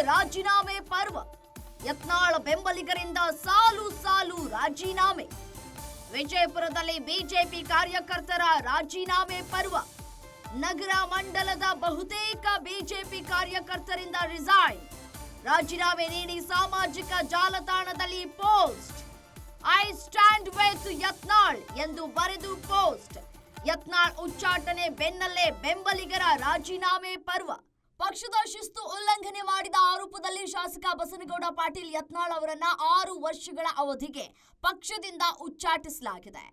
ರಾಜೀನಾಮೆ ಪರ್ವ. ಯತ್ನಾಳ್ ಬೆಂಬಲಿಗರಿಂದ ಸಾಲು ಸಾಲು ರಾಜೀನಾಮೆ. ವಿಜಯಪುರದಲ್ಲಿ ಬಿಜೆಪಿ ಕಾರ್ಯಕರ್ತರ ರಾಜೀನಾಮೆ ಪರ್ವ. ನಗರ ಮಂಡಲದ ಬಹುತೇಕ ಬಿಜೆಪಿ ಕಾರ್ಯಕರ್ತರಿಂದ ರಿಸೈನ್. ರಾಜೀನಾಮೆ ನೀಡಿ ಸಾಮಾಜಿಕ ಜಾಲತಾಣದಲ್ಲಿ post. I stand with Yatnal ಎಂದು ಬರೆದು ಪೋಸ್ಟ್. ಯತ್ನಾಳ್ ಉಚ್ಚಾಟನೆ ಬೆನ್ನಲ್ಲೇ ಬೆಂಬಲಿಗರ ರಾಜೀನಾಮೆ ಪರ್ವ. ಪಕ್ಷದ ಶಿಸ್ತು ಉಲ್ಲಂಘನೆ ಮಾಡಿದ ಆರೋಪದಲ್ಲಿ ಶಾಸಕ ಬಸನಗೌಡ ಪಾಟೀಲ್ ಯತ್ನಾಳ್ ಅವರನ್ನ 6 ವರ್ಷಗಳ ಅವಧಿಗೆ ಪಕ್ಷದಿಂದ ಉಚ್ಚಾಟಿಸಲಾಗಿದೆ.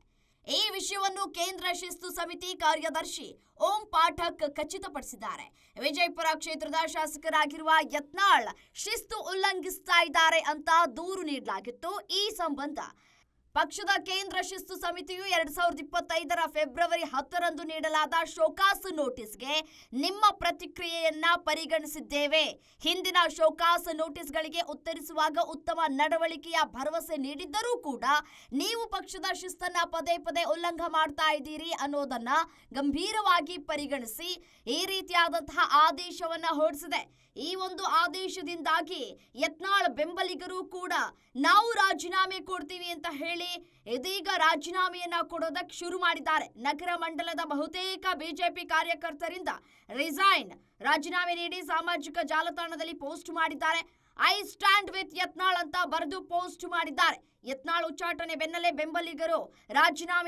ಈ ವಿಷಯವನ್ನು ಕೇಂದ್ರ ಶಿಸ್ತು ಸಮಿತಿ ಕಾರ್ಯದರ್ಶಿ ಓಂ ಪಾಠಕ್ ಖಚಿತಪಡಿಸಿದ್ದಾರೆ. ವಿಜಯಪುರ ಕ್ಷೇತ್ರದ ಶಾಸಕರಾಗಿರುವ ಯತ್ನಾಳ್ ಶಿಸ್ತು ಉಲ್ಲಂಘಿಸ್ತಾ ಇದ್ದಾರೆ ಅಂತ ದೂರು ನೀಡಲಾಗಿತ್ತು. ಈ ಸಂಬಂಧ ಪಕ್ಷದ ಕೇಂದ್ರ ಶಿಸ್ತು ಸಮಿತಿಯು 2025 ಫೆಬ್ರವರಿ 10ರಂದು ನೀಡಲಾದ ಶೋಕಾಸ್ ನೋಟಿಸ್ಗೆ ನಿಮ್ಮ ಪ್ರತಿಕ್ರಿಯೆಯನ್ನ ಪರಿಗಣಿಸಿದ್ದೇವೆ. ಹಿಂದಿನ ಶೋಕಾಸ್ ನೋಟಿಸ್ಗಳಿಗೆ ಉತ್ತರಿಸುವಾಗ ಉತ್ತಮ ನಡವಳಿಕೆಯ ಭರವಸೆ ನೀಡಿದ್ದರೂ ಕೂಡ ನೀವು ಪಕ್ಷದ ಶಿಸ್ತನ್ನ ಪದೇ ಪದೇ ಉಲ್ಲಂಘನೆ ಮಾಡ್ತಾ ಇದ್ದೀರಿ ಅನ್ನೋದನ್ನ ಗಂಭೀರವಾಗಿ ಪರಿಗಣಿಸಿ ಈ ರೀತಿಯಾದಂತಹ ಆದೇಶವನ್ನ ಹೊರಡಿಸಿದೆ. ಈ ಒಂದು ಆದೇಶದಿಂದಾಗಿ ಯತ್ನಾಳ್ ಬೆಂಬಲಿಗರು ಕೂಡ ನಾವು ರಾಜೀನಾಮೆ ಕೊಡ್ತೀವಿ ಅಂತ ಹೇಳಿ ಇದೀಗ ರಾಜೀನಾಮೆಯನ್ನ ಕೊಡೋದಕ್ಕೆ ಶುರು ಮಾಡಿದ್ದಾರೆ. ನಗರ ಮಂಡಲದ ಬಹುತೇಕ ಬಿಜೆಪಿ ಕಾರ್ಯಕರ್ತರಿಂದ ರಿಸೈನ್. ರಾಜೀನಾಮೆ ನೀಡಿ ಸಾಮಾಜಿಕ ಜಾಲತಾಣದಲ್ಲಿ ಪೋಸ್ಟ್ ಮಾಡಿದ್ದಾರೆ. ಐ ಸ್ಟ್ಯಾಂಡ್ ವಿತ್ ಯತ್ನಾಳ್ ಅಂತ ಬರೆದು ಪೋಸ್ಟ್ ಮಾಡಿದ್ದಾರೆ. ಯತ್ನಾಳ್ ಉಚ್ಚಾಟನೆ ಬೆನ್ನಲ್ಲೇ ಬೆಂಬಲಿಗರು ರಾಜೀನಾಮೆ